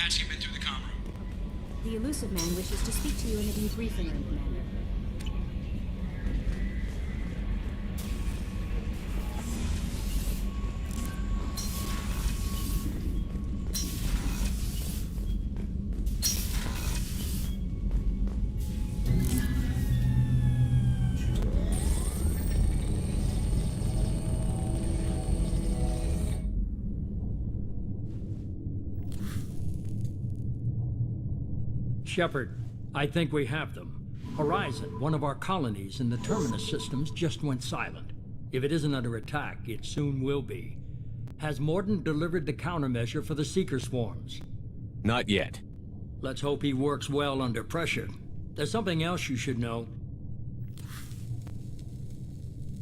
patching him in through the comm room. The elusive man wishes to speak to you in a debriefing room, Commander. Shepard, I think we have them. Horizon, one of our colonies in the Terminus systems, just went silent. If it isn't under attack, it soon will be. Has Mordin delivered the countermeasure for the Seeker swarms? Not yet. Let's hope he works well under pressure. There's something else you should know.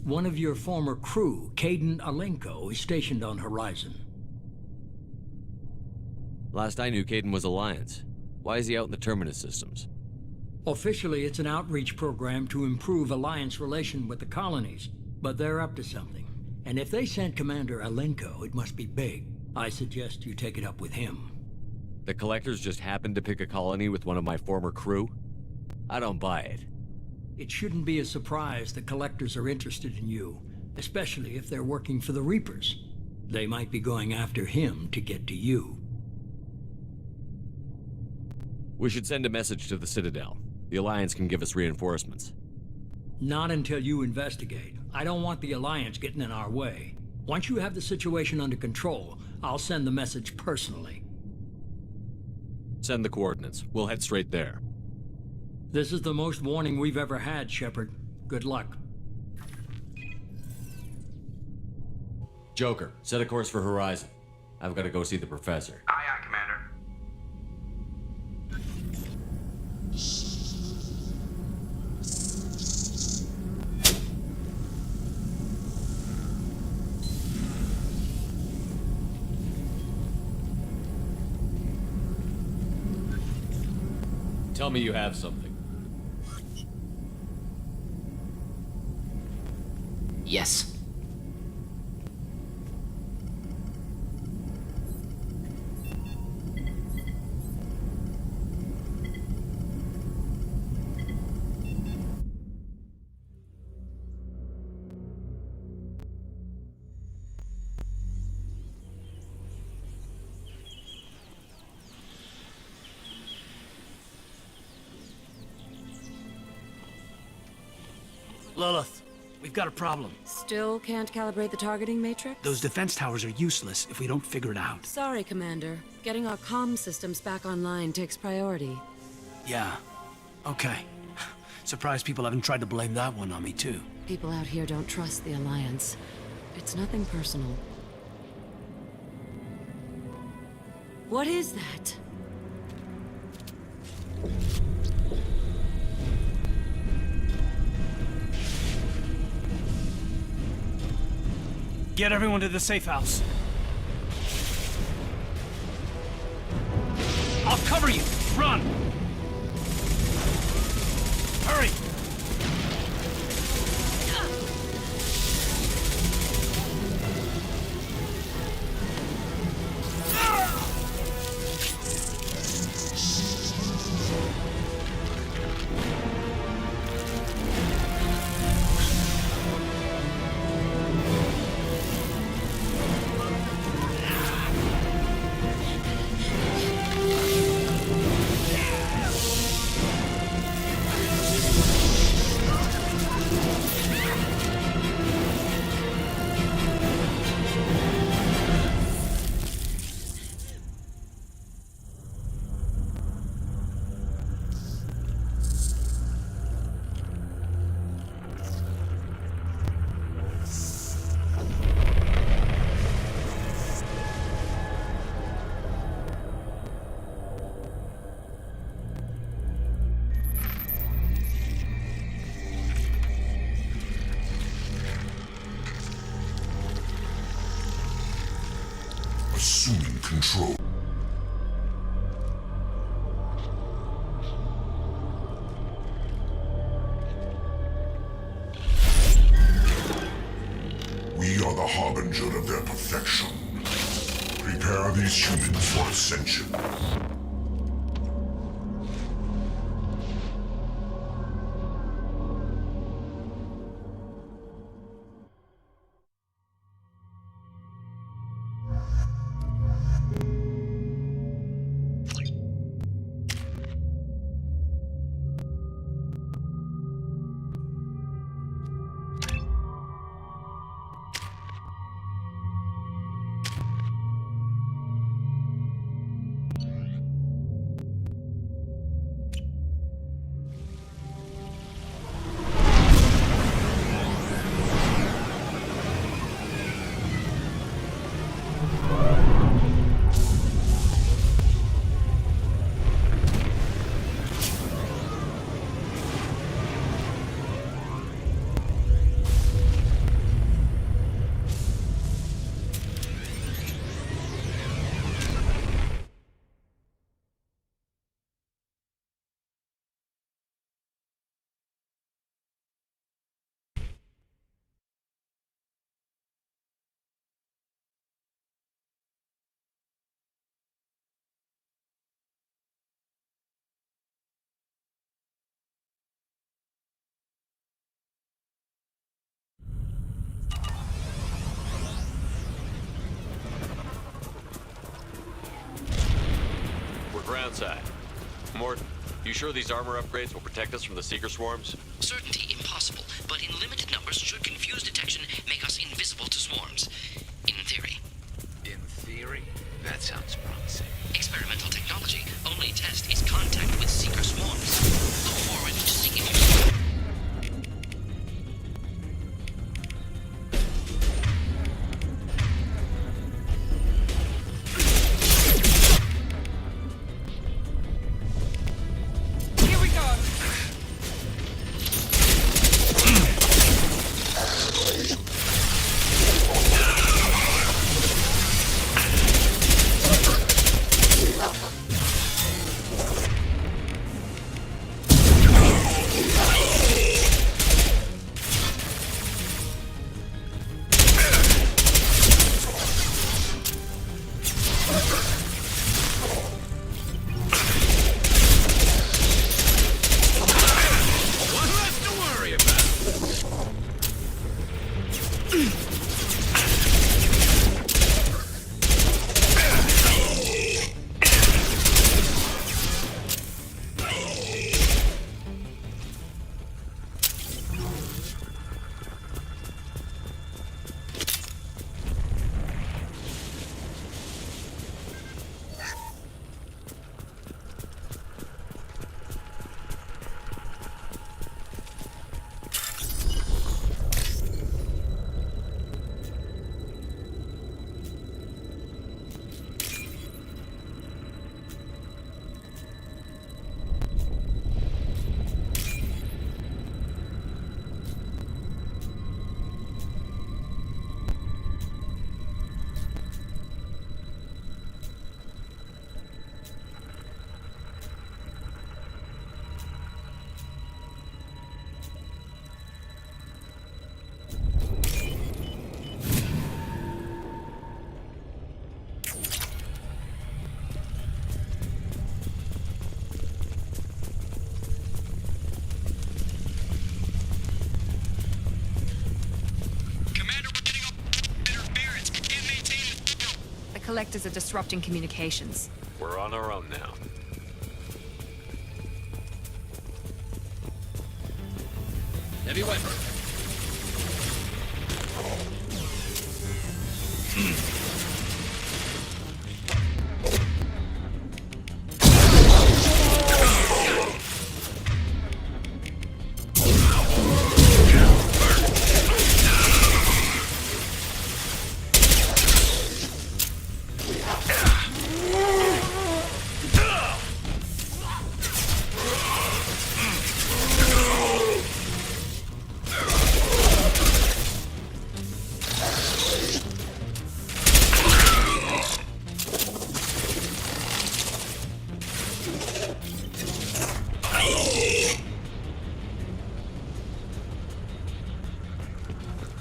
One of your former crew, Caden Alenko, is stationed on Horizon. Last I knew, Caden was Alliance. Why is he out in the Terminus systems? Officially, it's an outreach program to improve Alliance relation with the colonies, but they're up to something. And if they sent Commander Alenko, it must be big. I suggest you take it up with him. The Collectors just happened to pick a colony with one of my former crew? I don't buy it. It shouldn't be a surprise the Collectors are interested in you, especially if they're working for the Reapers. They might be going after him to get to you. We should send a message to the Citadel. The Alliance can give us reinforcements. Not until you investigate. I don't want the Alliance getting in our way. Once you have the situation under control, I'll send the message personally. Send the coordinates. We'll head straight there. This is the most warning we've ever had, Shepard. Good luck. Joker, set a course for Horizon. I've got to go see the Professor. Aye, aye, Commander. Tell me you have something. Yes. Lilith, we've got a problem. Still can't calibrate the targeting matrix? Those defense towers are useless if we don't figure it out. Sorry, Commander. Getting our comm systems back online takes priority. Yeah. Okay. Surprised people haven't tried to blame that one on me, too. People out here don't trust the Alliance. It's nothing personal. What is that? Get everyone to the safe house. I'll cover you. Run! Hurry! Assuming control. We are the harbinger of their perfection. Prepare these humans for ascension. Groundside. Mort, you sure these armor upgrades will protect us from the seeker swarms? Certainty impossible, but in limited numbers should confuse detection, make us invisible to swarms. In theory. In theory? That sounds promising. Experimental technology. Only test is contact with seeker swarms. Look forward to seeing you. Collectors are disrupting communications. We're on our own now. Heavy weapon.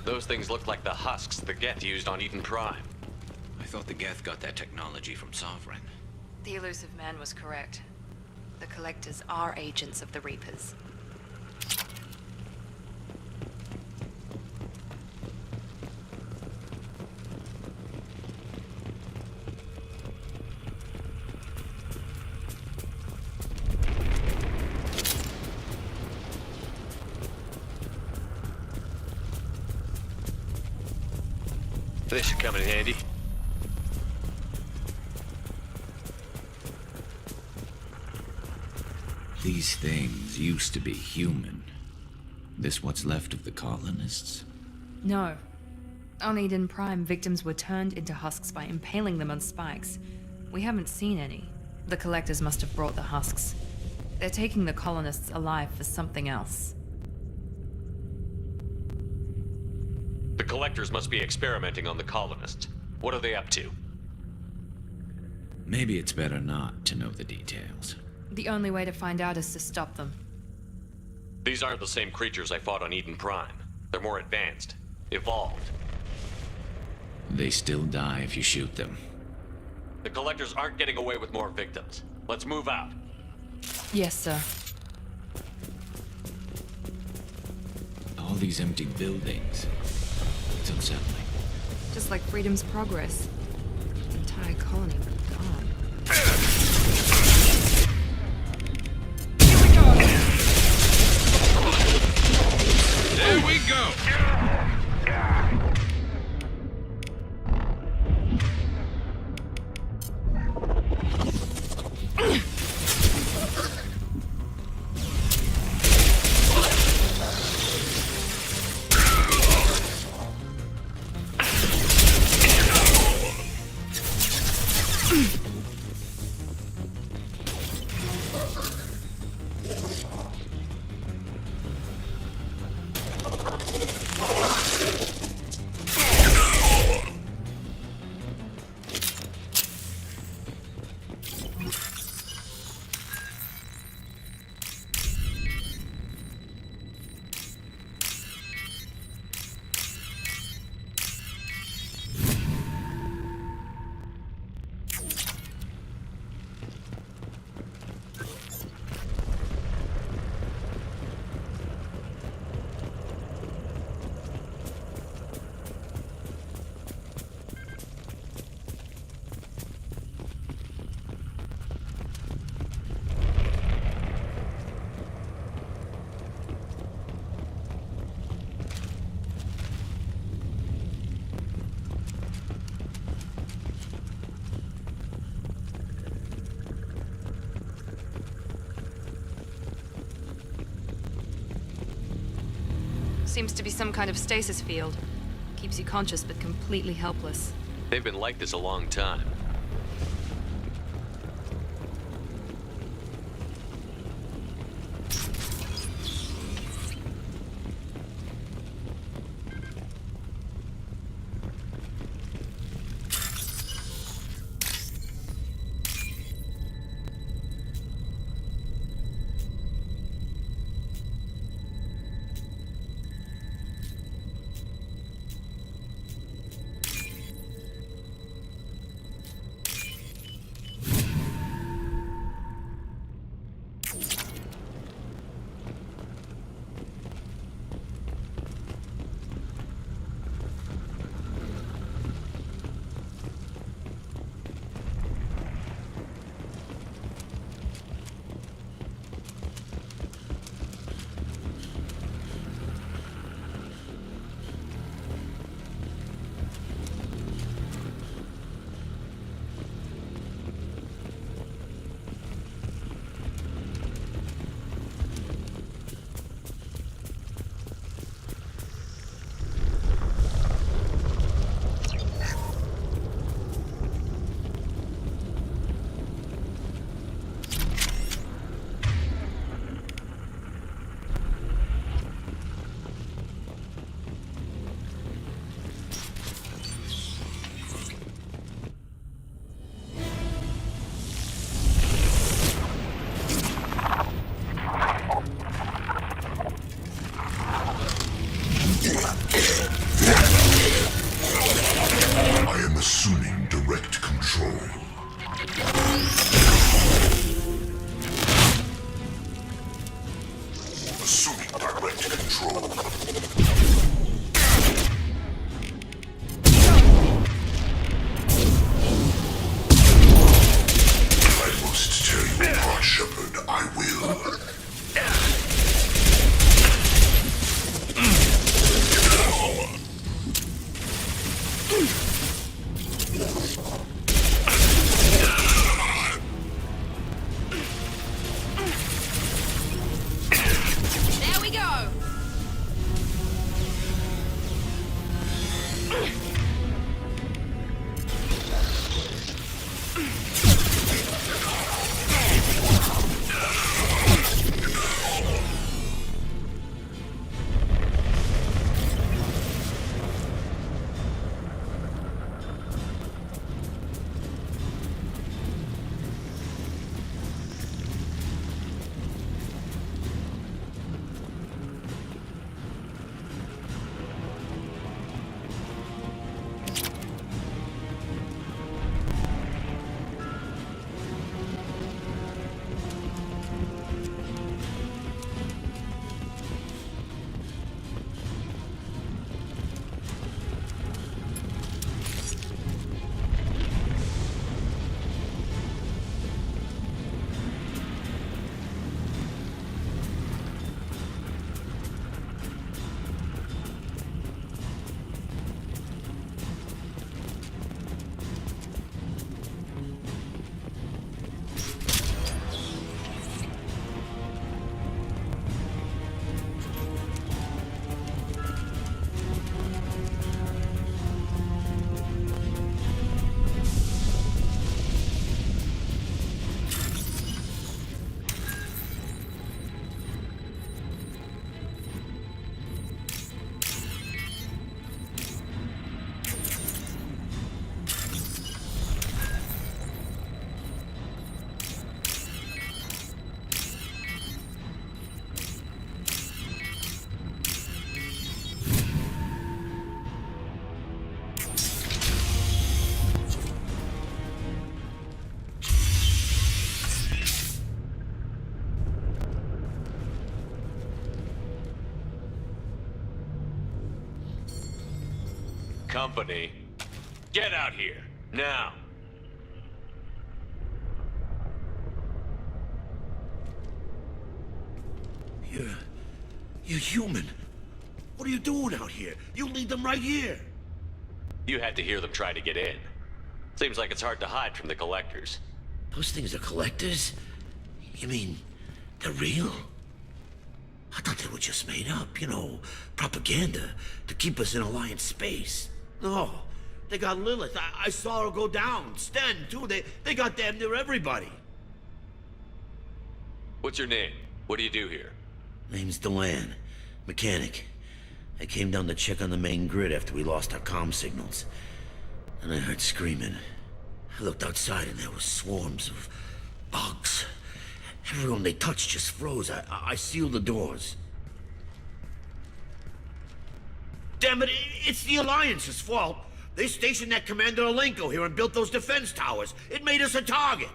Those things look like the husks the Geth used on Eden Prime. I thought the Geth got that technology from Sovereign. The elusive man was correct. The Collectors are agents of the Reapers. This should come in handy. These things used to be human. This what's left of the colonists? No. On Eden Prime, victims were turned into husks by impaling them on spikes. We haven't seen any. The Collectors must have brought the husks. They're taking the colonists alive for something else. The Collectors must be experimenting on the colonists. What are they up to? Maybe it's better not to know the details. The only way to find out is to stop them. These aren't the same creatures I fought on Eden Prime. They're more advanced. Evolved. They still die if you shoot them. The Collectors aren't getting away with more victims. Let's move out. Yes, sir. All these empty buildings. It's unsettling. Just like Freedom's Progress. The entire colony gone. Seems to be some kind of stasis field. Keeps you conscious but completely helpless. They've been like this a long time. Assuming direct control. Assuming direct control. I must tell you apart, Shepard. I will. There we go! Company, get out here, now! You're human. What are you doing out here? You lead them right here. You had to hear them try to get in. Seems like it's hard to hide from the collectors. Those things are collectors? You mean, they're real? I thought they were just made up, you know, propaganda to keep us in Alliance space. No, they got Lilith. I saw her go down. Sten, too. They got damn near everybody. What's your name? What do you do here? Name's Delan. Mechanic. I came down to check on the main grid after we lost our comm signals. And I heard screaming. I looked outside and there were swarms of bugs. Everyone they touched just froze. I sealed the doors. Damn it, it's the Alliance's fault. They stationed that Commander Alenko here and built those defense towers. It made us a target.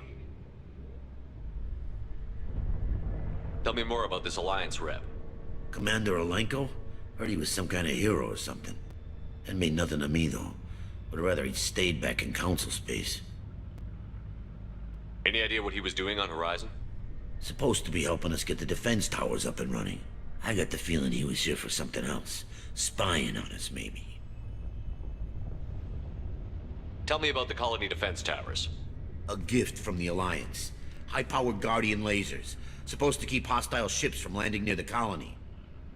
Tell me more about this Alliance rep. Commander Alenko? Heard he was some kind of hero or something. That made nothing to me, though. Would rather he'd stayed back in Council space. Any idea what he was doing on Horizon? Supposed to be helping us get the defense towers up and running. I got the feeling he was here for something else. Spying on us, maybe. Tell me about the colony defense towers. A gift from the Alliance. High-powered Guardian lasers. Supposed to keep hostile ships from landing near the colony.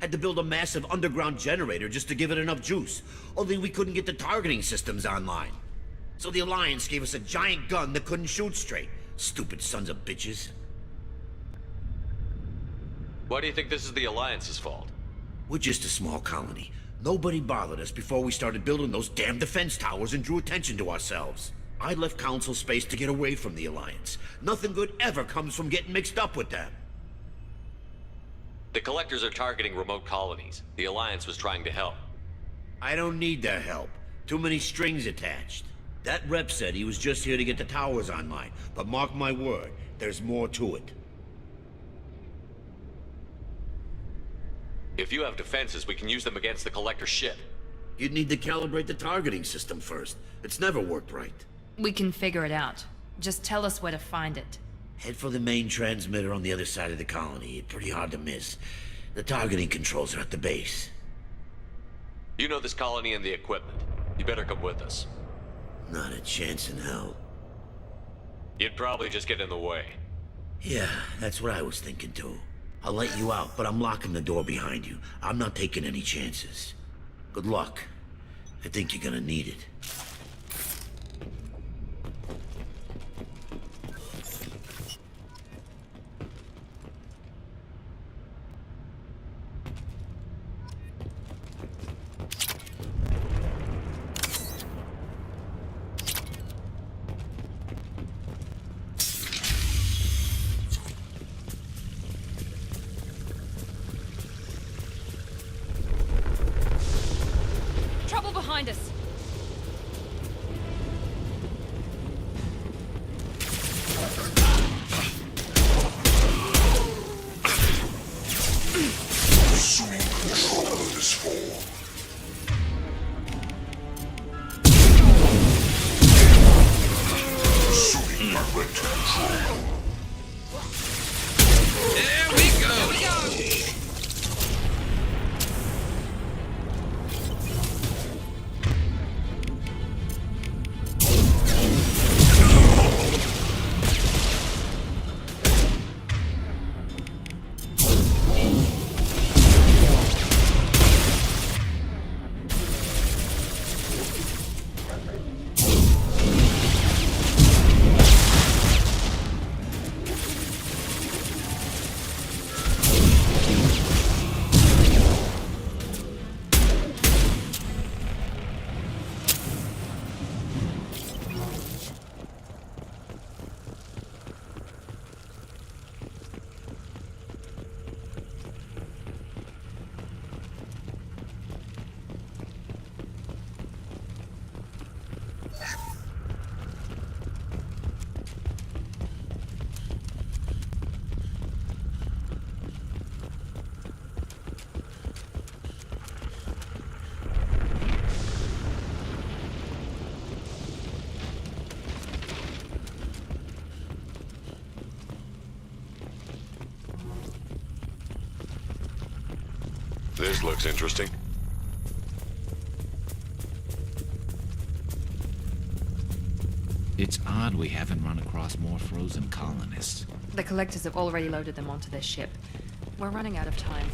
Had to build a massive underground generator just to give it enough juice. Only we couldn't get the targeting systems online. So the Alliance gave us a giant gun that couldn't shoot straight. Stupid sons of bitches. Why do you think this is the Alliance's fault? We're just a small colony. Nobody bothered us before we started building those damn defense towers and drew attention to ourselves. I left Council space to get away from the Alliance. Nothing good ever comes from getting mixed up with them. The Collectors are targeting remote colonies. The Alliance was trying to help. I don't need their help. Too many strings attached. That rep said he was just here to get the towers online. But mark my word, there's more to it. If you have defenses, we can use them against the Collector ship. You'd need to calibrate the targeting system first. It's never worked right. We can figure it out. Just tell us where to find it. Head for the main transmitter on the other side of the colony. It's pretty hard to miss. The targeting controls are at the base. You know this colony and the equipment. You better come with us. Not a chance in hell. You'd probably just get in the way. Yeah, that's what I was thinking too. I'll let you out, but I'm locking the door behind you. I'm not taking any chances. Good luck. I think you're gonna need it. Trouble behind us. Assuming control of this form. Assuming direct control. There we go! This looks interesting. It's odd we haven't run across more frozen colonists. The Collectors have already loaded them onto their ship. We're running out of time.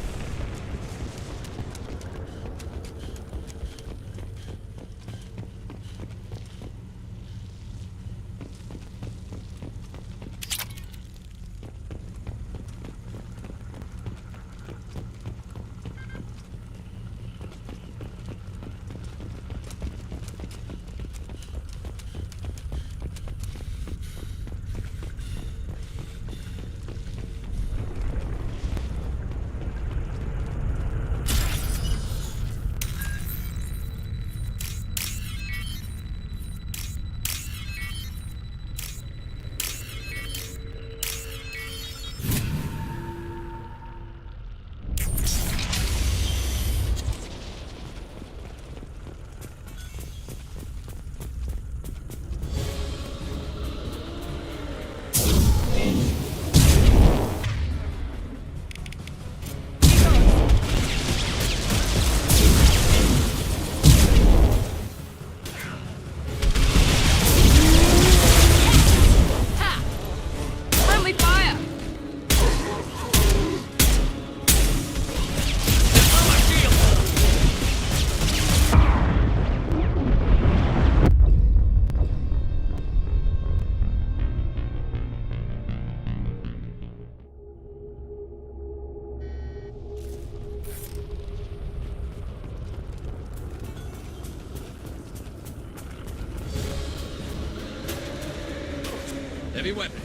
Heavy weapons.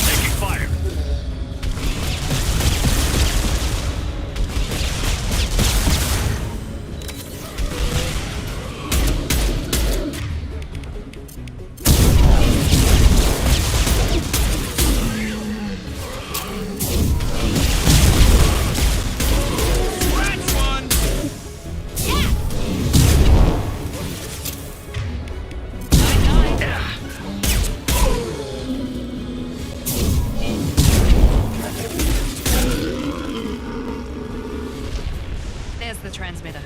Taking fire. There's the transmitter.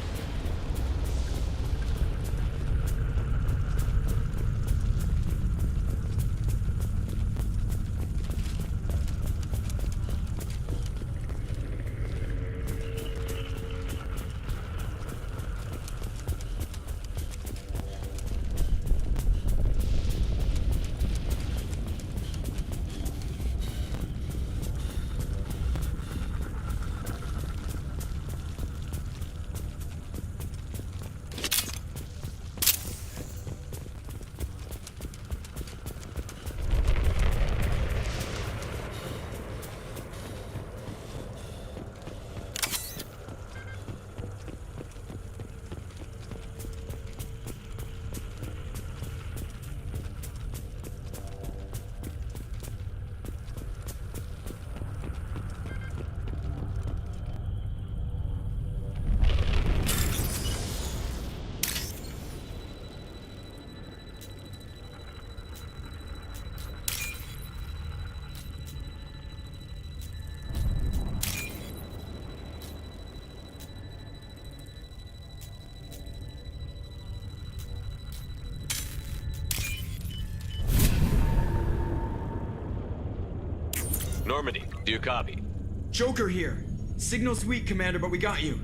Normandy, do you copy? Joker here. Signal's weak, Commander, but we got you.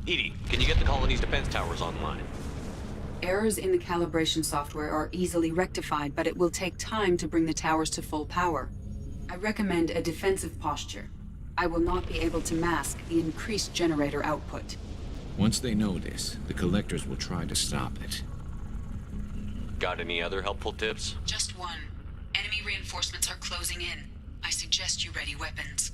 Edie, can you get the colony's defense towers online? Errors in the calibration software are easily rectified, but it will take time to bring the towers to full power. I recommend a defensive posture. I will not be able to mask the increased generator output. Once they know this, the collectors will try to stop it. Got any other helpful tips? Just one. Enemy reinforcements are closing in. I suggest you ready weapons.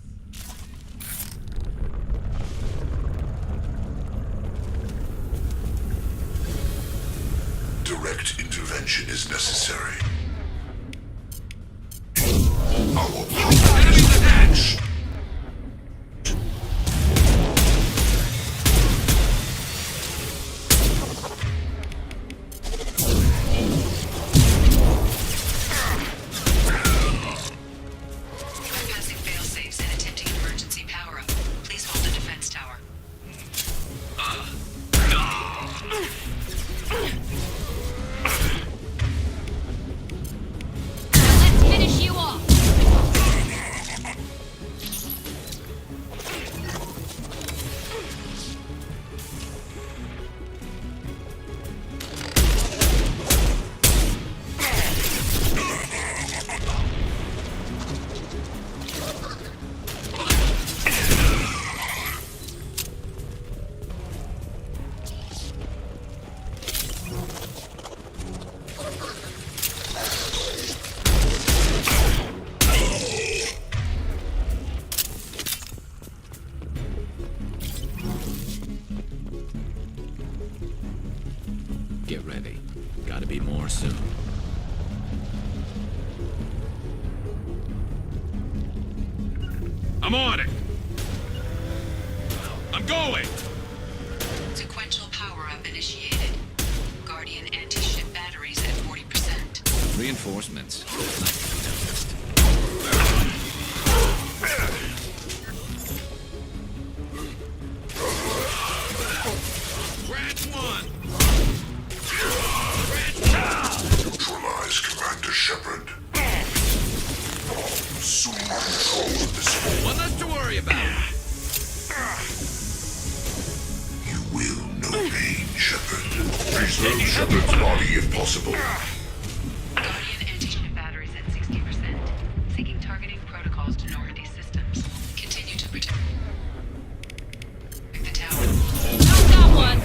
Direct intervention is necessary. Our power is enhanced. Bypassing failsafes and attempting emergency power soon. I'm on it! I'm going! Sequential power-up initiated. Guardian anti-ship batteries at 40%. Reinforcements. Not noticed. Branch one! Neutralize Commander Shepard. Soon control this whole. One less to worry about. You will no pain, Shepard. Preserve Shepard's body if possible. Guardian anti-ship batteries at 60%. Seeking targeting protocols to Normandy systems. Continue to protect the tower. Got that one!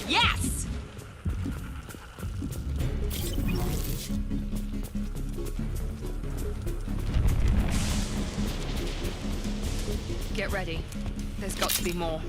Yes! Get ready. There's got to be more.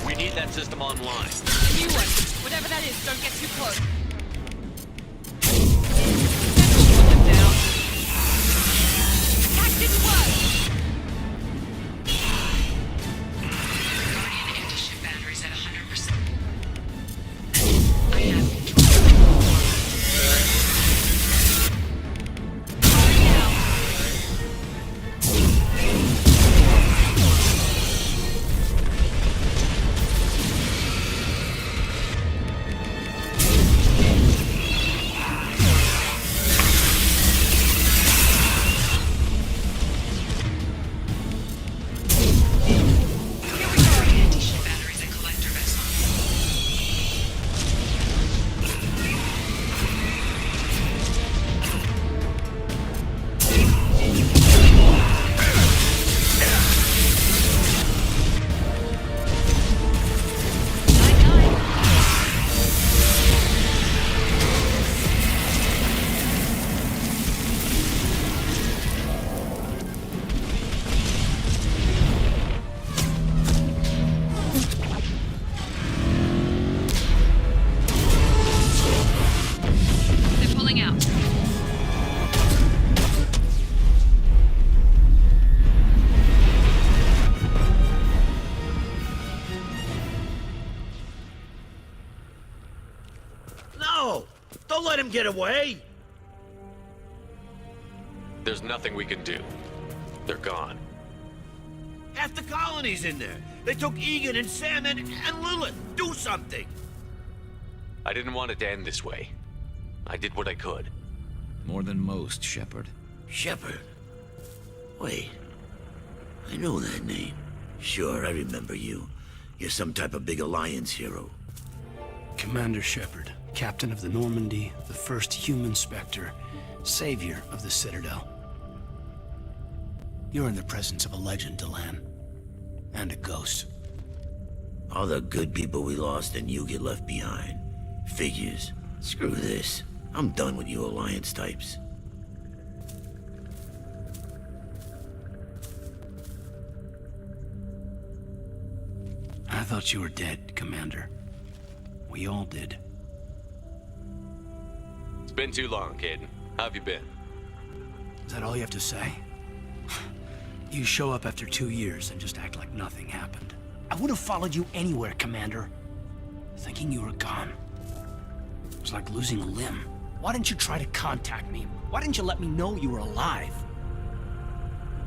We need that system online. New one. Whatever that is, don't get too close. Down. Attack didn't work! Guardian anti-ship batteries at 100%. I anti-ship batteries at collector vessel. They're pulling out. No! Don't let him get away! There's nothing we can do. They're gone. Half the colony's in there. They took Egan and Sam and Lilith. Do something! I didn't want it to end this way. I did what I could. More than most, Shepard. Shepard? Wait. I know that name. Sure, I remember you. You're some type of big Alliance hero. Commander Shepard, captain of the Normandy, the first human Spectre, savior of the Citadel. You're in the presence of a legend, Delan. And a ghost. All the good people we lost and you get left behind. Figures. Screw this. I'm done with you Alliance types. I thought you were dead, Commander. We all did. It's been too long, Caden. How have you been? Is that all you have to say? You show up after 2 years and just act like nothing happened. I would have followed you anywhere, Commander. Thinking you were gone. It was like losing a limb. Why didn't you try to contact me? Why didn't you let me know you were alive?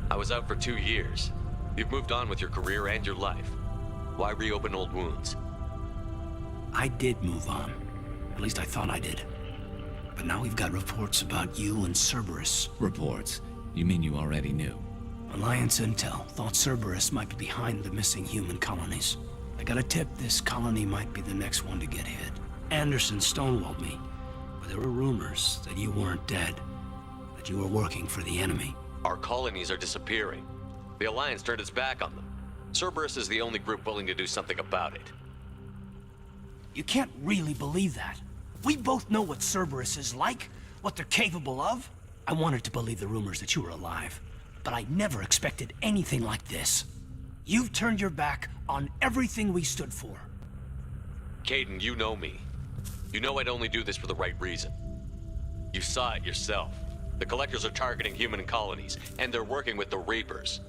I was out for 2 years. You've moved on with your career and your life. Why reopen old wounds? I did move on. At least I thought I did. But now we've got reports about you and Cerberus. Reports? You mean you already knew? Alliance intel thought Cerberus might be behind the missing human colonies. I got a tip this colony might be the next one to get hit. Anderson stonewalled me, but there were rumors that you weren't dead, that you were working for the enemy. Our colonies are disappearing. The Alliance turned its back on them. Cerberus is the only group willing to do something about it. You can't really believe that. We both know what Cerberus is like, what they're capable of. I wanted to believe the rumors that you were alive, but I never expected anything like this. You've turned your back on everything we stood for. Caden, you know me. You know I'd only do this for the right reason. You saw it yourself. The Collectors are targeting human colonies, and they're working with the Reapers.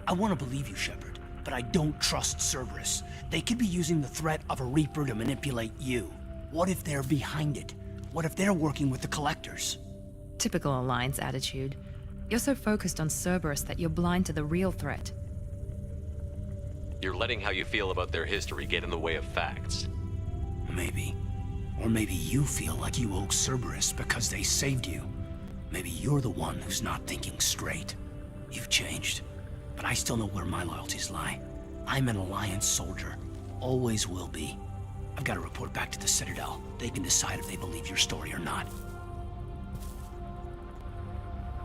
I want to believe you, Shepard, but I don't trust Cerberus. They could be using the threat of a Reaper to manipulate you. What if they're behind it? What if they're working with the Collectors? Typical Alliance attitude. You're so focused on Cerberus that you're blind to the real threat. You're letting how you feel about their history get in the way of facts. Maybe. Or maybe you feel like you owe Cerberus because they saved you. Maybe you're the one who's not thinking straight. You've changed. But I still know where my loyalties lie. I'm an Alliance soldier. Always will be. I've got to report back to the Citadel. They can decide if they believe your story or not.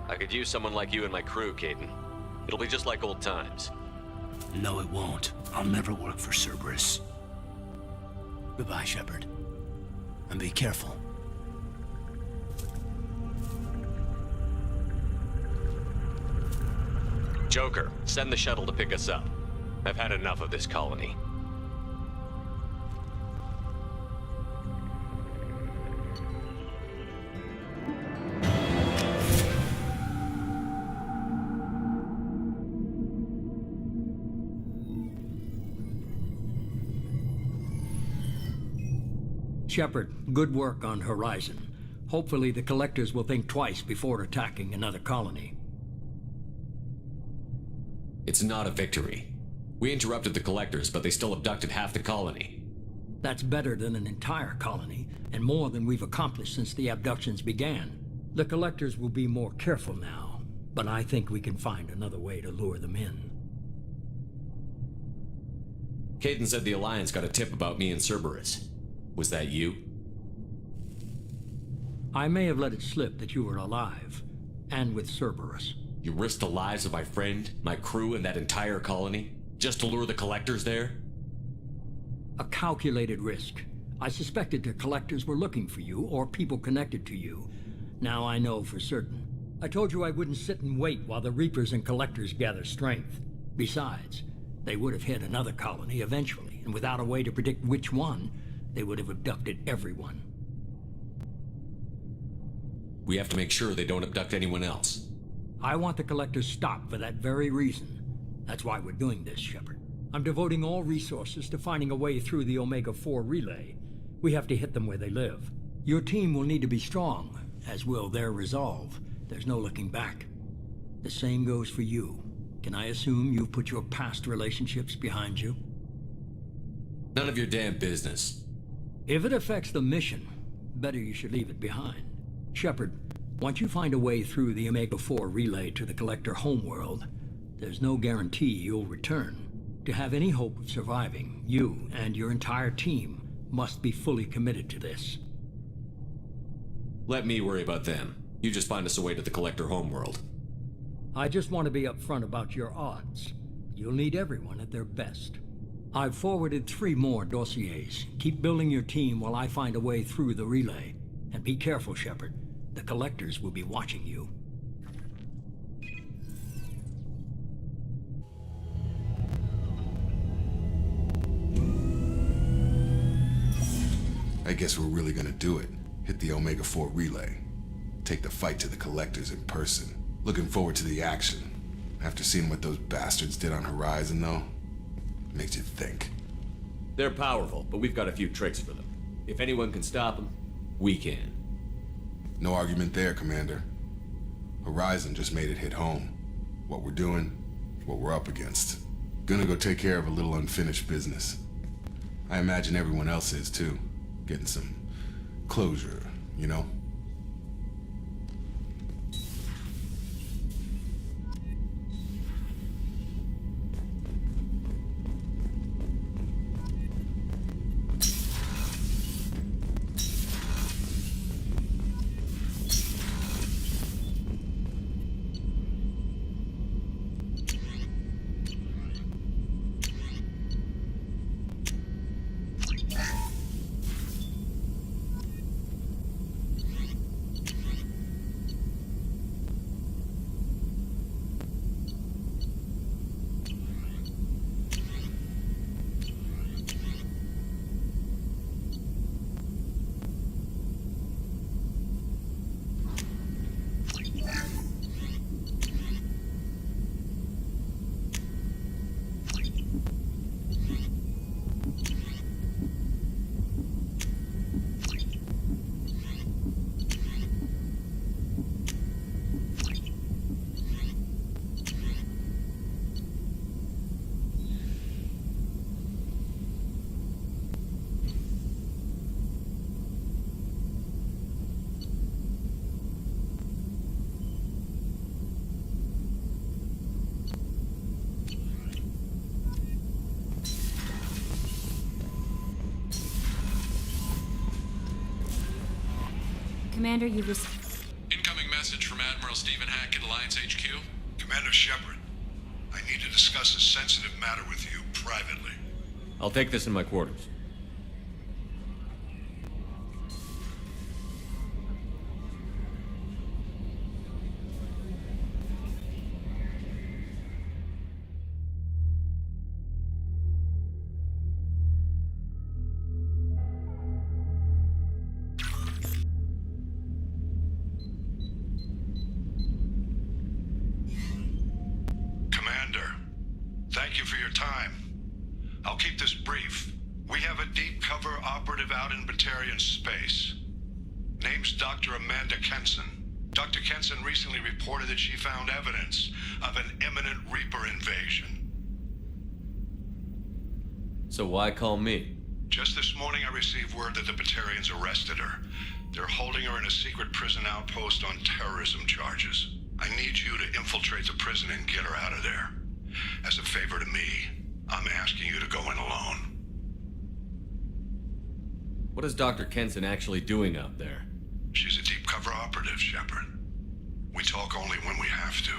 I could use someone like you in my crew, Caden. It'll be just like old times. No, it won't. I'll never work for Cerberus. Goodbye, Shepard. And be careful. Joker, send the shuttle to pick us up. I've had enough of this colony. Shepard, good work on Horizon. Hopefully the Collectors will think twice before attacking another colony. It's not a victory. We interrupted the Collectors, but they still abducted half the colony. That's better than an entire colony, and more than we've accomplished since the abductions began. The Collectors will be more careful now, but I think we can find another way to lure them in. Caden said the Alliance got a tip about me and Cerberus. Was that you? I may have let it slip that you were alive, and with Cerberus. You risked the lives of my friend, my crew, and that entire colony, just to lure the Collectors there? A calculated risk. I suspected the Collectors were looking for you, or people connected to you. Now I know for certain. I told you I wouldn't sit and wait while the Reapers and Collectors gather strength. Besides, they would have hit another colony eventually, and without a way to predict which one, they would have abducted everyone. We have to make sure they don't abduct anyone else. I want the Collectors stopped for that very reason. That's why we're doing this, Shepard. I'm devoting all resources to finding a way through the Omega-4 relay. We have to hit them where they live. Your team will need to be strong, as will their resolve. There's no looking back. The same goes for you. Can I assume you've put your past relationships behind you? None of your damn business. If it affects the mission, better you should leave it behind. Shepard, once you find a way through the Omega-4 relay to the Collector homeworld, there's no guarantee you'll return. To have any hope of surviving, you and your entire team must be fully committed to this. Let me worry about them. You just find us a way to the Collector homeworld. I just want to be upfront about your odds. You'll need everyone at their best. I've forwarded 3 more dossiers. Keep building your team while I find a way through the relay. And be careful, Shepard. The Collectors will be watching you. I guess we're really gonna do it. Hit the Omega-4 relay. Take the fight to the Collectors in person. Looking forward to the action. After seeing what those bastards did on Horizon, though, makes you think. They're powerful, but we've got a few tricks for them. If anyone can stop them, we can. No argument there, Commander. Horizon just made it hit home. What we're doing, what we're up against. Gonna go take care of a little unfinished business. I imagine everyone else is too. Getting some closure, you know? Commander, you've received... Incoming message from Admiral Stephen Hackett, Alliance HQ. Commander Shepard, I need to discuss a sensitive matter with you privately. I'll take this in my quarters. Commander, thank you for your time. I'll keep this brief. We have a deep cover operative out in Batarian space. Name's Dr. Amanda Kenson. Dr. Kenson recently reported that she found evidence of an imminent Reaper invasion. So why call me? Just this morning I received word that the Batarians arrested her. They're holding her in a secret prison outpost on terrorism charges. I need you to infiltrate the prison and get her out of there. As a favor to me, I'm asking you to go in alone. What is Dr. Kenson actually doing out there? She's a deep cover operative, Shepard. We talk only when we have to.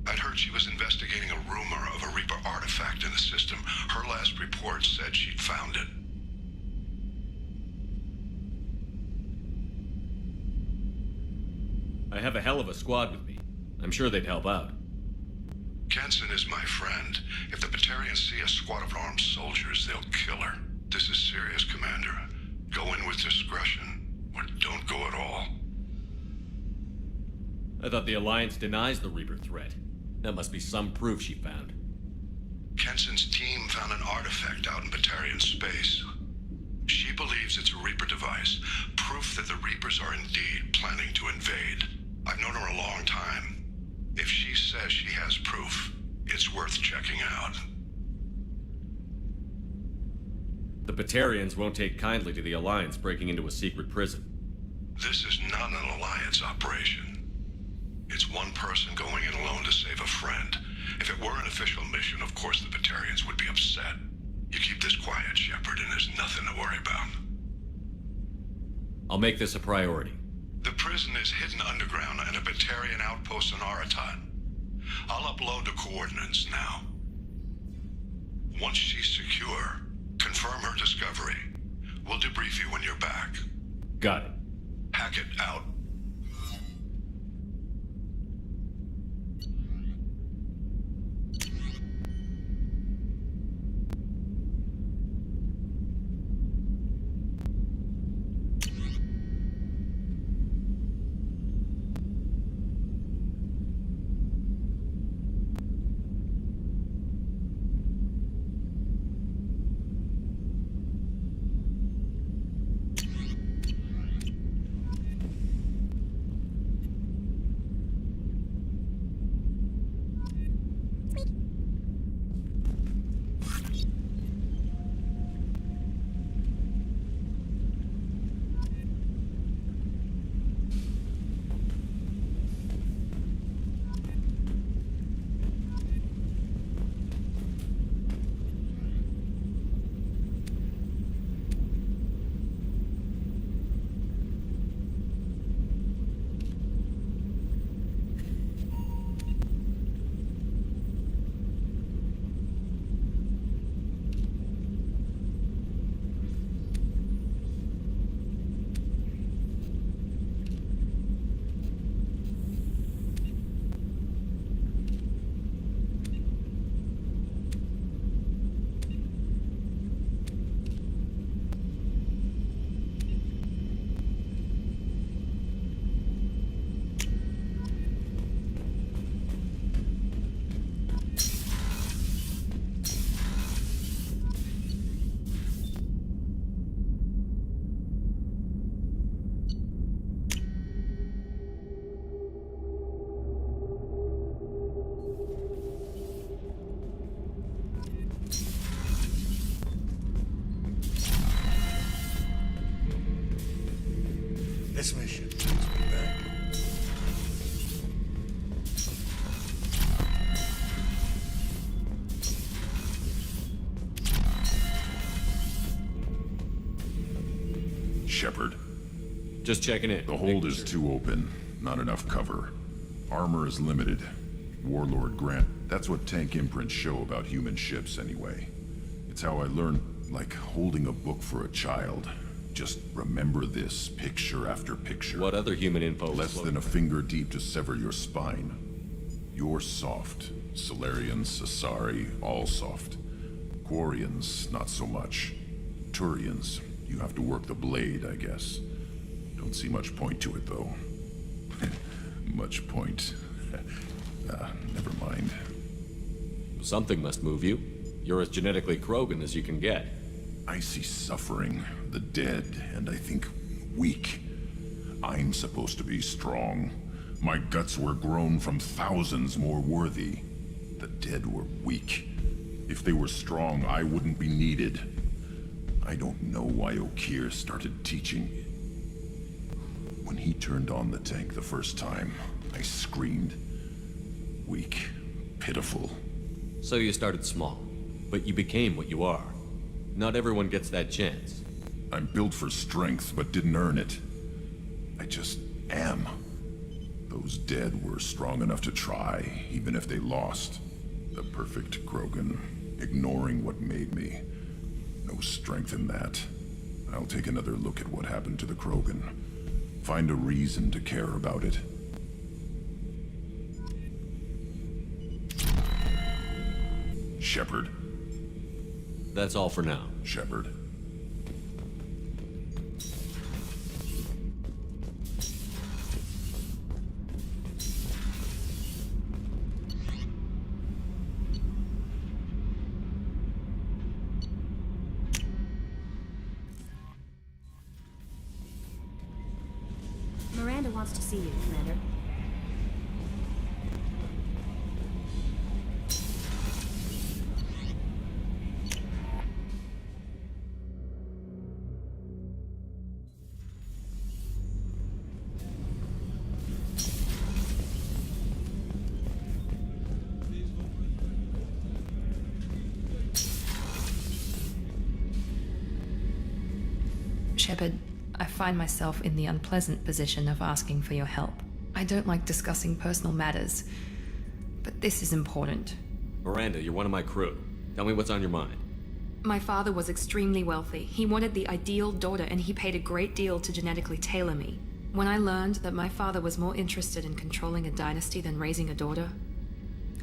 I'd heard she was investigating a rumor of a Reaper artifact in the system. Her last report said she'd found it. I have a hell of a squad with me. I'm sure they'd help out. Kenson is my friend. If the Batarians see a squad of armed soldiers, they'll kill her. This is serious, Commander. Go in with discretion, or don't go at all. I thought the Alliance denies the Reaper threat. That must be some proof she found. Kenson's team found an artifact out in Batarian space. She believes it's a Reaper device, proof that the Reapers are indeed planning to invade. I've known her a long time. If she says she has proof, it's worth checking out. The Batarians won't take kindly to the Alliance breaking into a secret prison. This is not an Alliance operation. It's one person going in alone to save a friend. If it were an official mission, of course the Batarians would be upset. You keep this quiet, Shepard, and there's nothing to worry about. I'll make this a priority. The prison is hidden underground in a Batarian outpost in Aratat. I'll upload the coordinates now. Once she's secure, confirm her discovery. We'll debrief you when you're back. Got it. Hackett out. This mission takes me back. Shepard, Just checking in. The hold is too open. Not enough cover. Armor is limited. Warlord Grant. That's what tank imprints show about human ships, anyway. It's how I learned, like holding a book for a child. Just remember this, picture after picture. What other human info? Less than a finger deep to sever your spine. You're soft. Solarians, Asari, all soft. Quarians, not so much. Turians, you have to work the blade, I guess. Don't see much point to it, though. Much point. Never mind. Something must move you. You're as genetically Krogan as you can get. I see suffering, the dead, and I think weak. I'm supposed to be strong. My guts were grown from thousands more worthy. The dead were weak. If they were strong, I wouldn't be needed. I don't know why Okeer started teaching. When he turned on the tank the first time, I screamed. Weak, pitiful. So you started small, but you became what you are. Not everyone gets that chance. I'm built for strength, but didn't earn it. I just am. Those dead were strong enough to try, even if they lost. The perfect Krogan, ignoring what made me. No strength in that. I'll take another look at what happened to the Krogan. Find a reason to care about it. Shepard. That's all for now. Shepard. Miranda wants to see you, Commander. Shepard, I find myself in the unpleasant position of asking for your help. I don't like discussing personal matters, but this is important. Miranda, you're one of my crew. Tell me what's on your mind. My father was extremely wealthy. He wanted the ideal daughter, and he paid a great deal to genetically tailor me. When I learned that my father was more interested in controlling a dynasty than raising a daughter,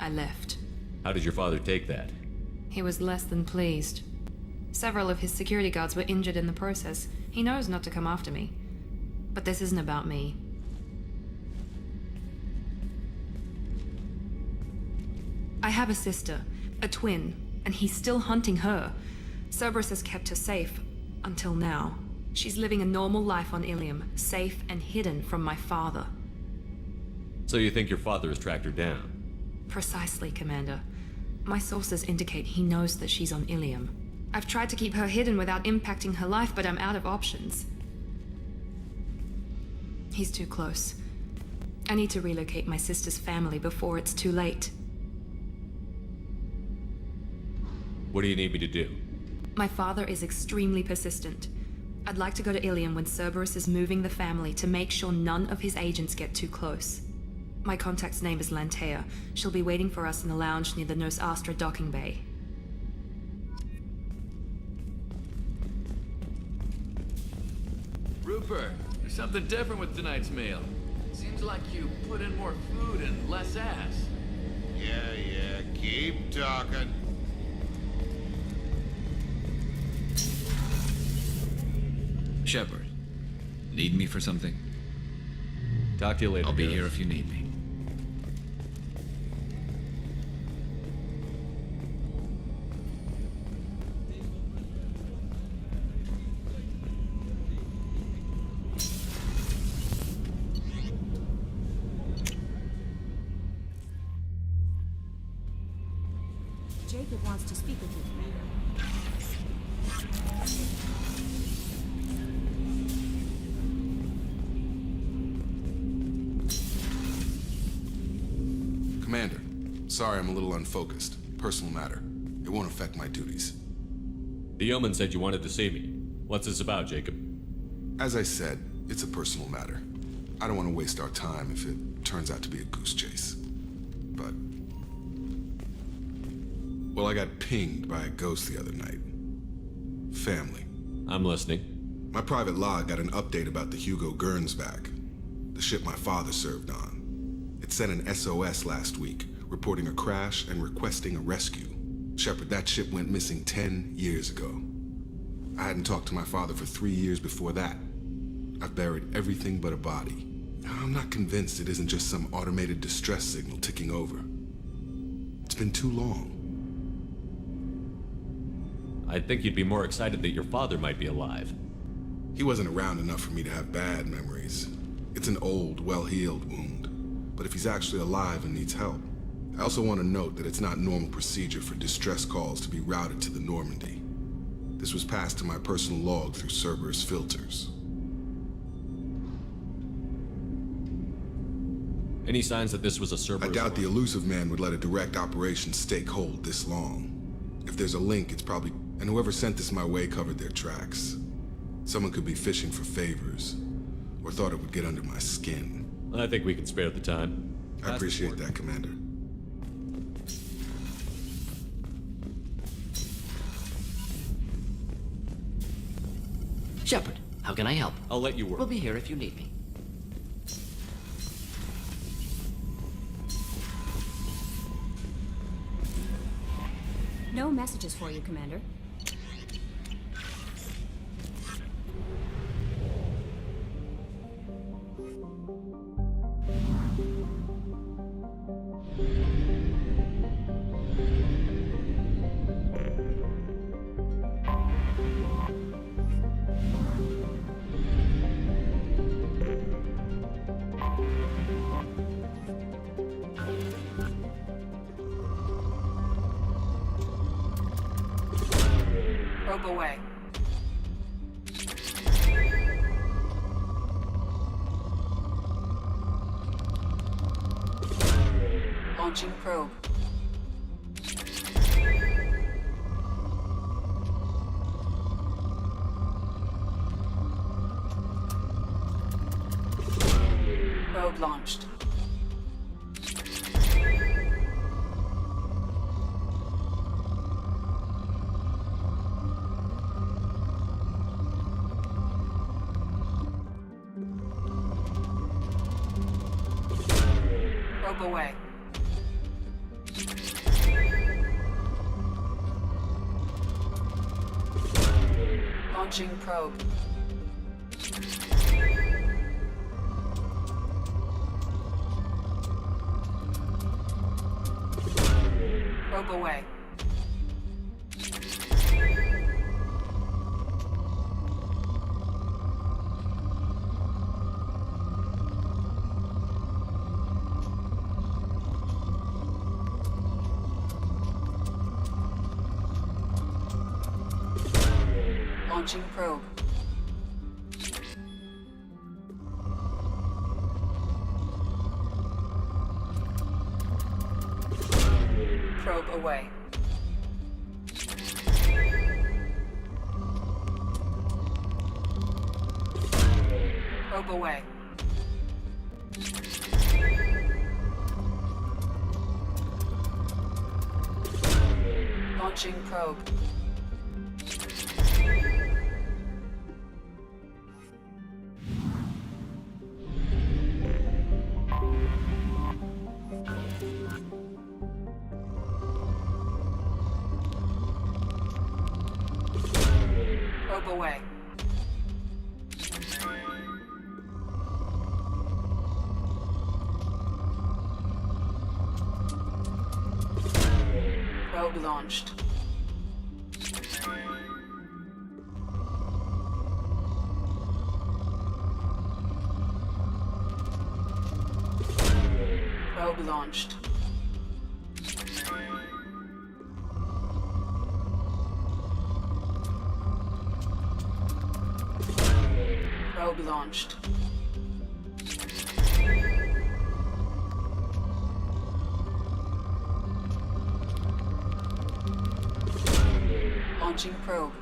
I left. How did your father take that? He was less than pleased. Several of his security guards were injured in the process. He knows not to come after me. But this isn't about me. I have a sister, a twin, and he's still hunting her. Cerberus has kept her safe, until now. She's living a normal life on Ilium, safe and hidden from my father. So you think your father has tracked her down? Precisely, Commander. My sources indicate he knows that she's on Ilium. I've tried to keep her hidden without impacting her life, but I'm out of options. He's too close. I need to relocate my sister's family before it's too late. What do you need me to do? My father is extremely persistent. I'd like to go to Ilium when Cerberus is moving the family to make sure none of his agents get too close. My contact's name is Lantea. She'll be waiting for us in the lounge near the Nos Astra docking bay. Rupert, there's something different with tonight's meal. Seems like you put in more food and less ass. Yeah, keep talking. Shepard, need me for something? Talk to you later. I'll be here if you need me. Jacob wants to speak with you, Commander, sorry I'm a little unfocused. Personal matter. It won't affect my duties. The yeoman said you wanted to see me. What's this about, Jacob? As I said, It's a personal matter. I don't want to waste our time if it turns out to be a goose chase. But... well, I got pinged by a ghost the other night. Family. I'm listening. My private log got an update about the Hugo Gernsback, the ship my father served on. It sent an SOS last week, reporting a crash and requesting a rescue. Shepard, that ship went missing 10 years ago. I hadn't talked to my father for 3 years before that. I've buried everything but a body. I'm not convinced it isn't just some automated distress signal ticking over. It's been too long. I'd think you'd be more excited that your father might be alive. He wasn't around enough for me to have bad memories. It's an old, well-healed wound. But if he's actually alive and needs help, I also want to note that it's not normal procedure for distress calls to be routed to the Normandy. This was passed to my personal log through Cerberus filters. Any signs that this was a Cerberus? I doubt the elusive man would let a direct operation stake hold this long. If there's a link, it's probably... and whoever sent this my way covered their tracks. Someone could be fishing for favors, or thought it would get under my skin. I think we can spare the time. I appreciate that, Commander. Shepard, how can I help? I'll let you work. We'll be here if you need me. No messages for you, Commander. Probe away. Launching probe. Probe launched. Probe away. Launching probe. Probe away. Launching probe. Probe away. Probe away. Launching probe. Probe away. Probe launched. Probe launched. Probe launched. Launching probe.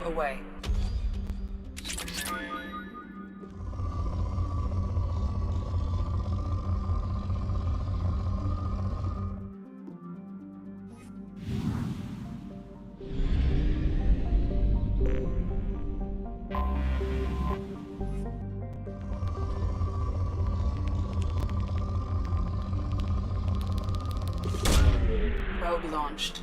Probe away. Probe launched.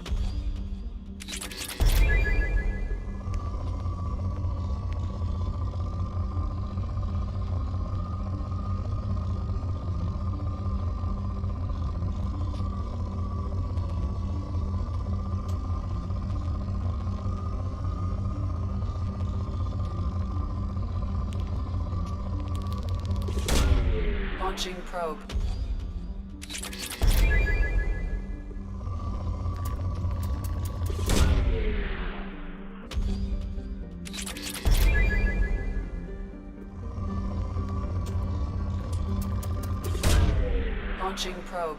Launching probe. Launching probe.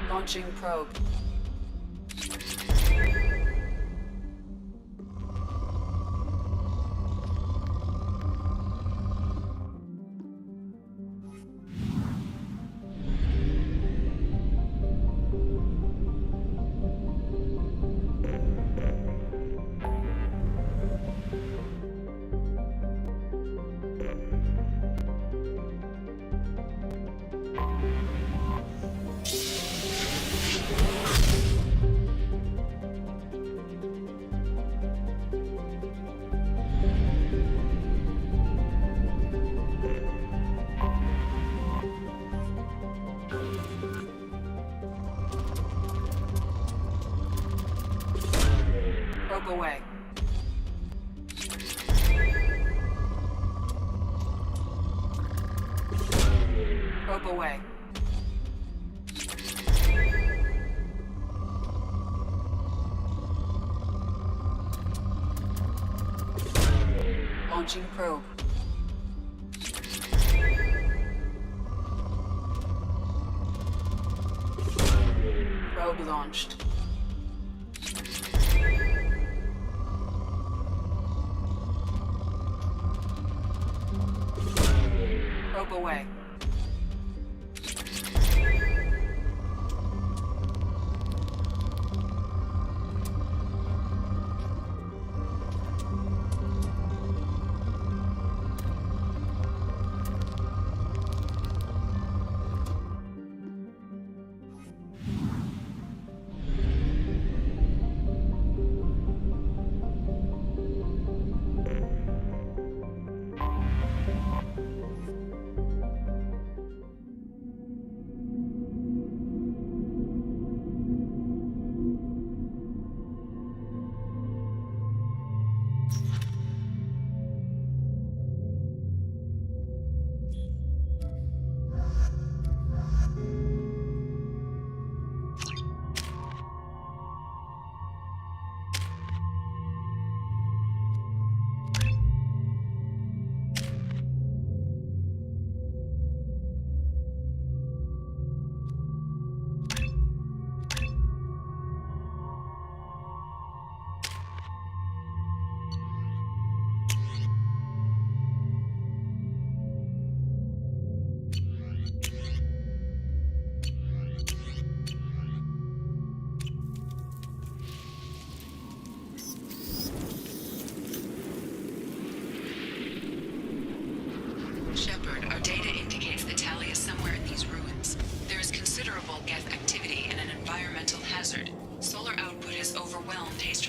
Launching probe. Probe away. Probe away. Launching probe. Probe launched. Probe away. Solar output has overwhelmed Haste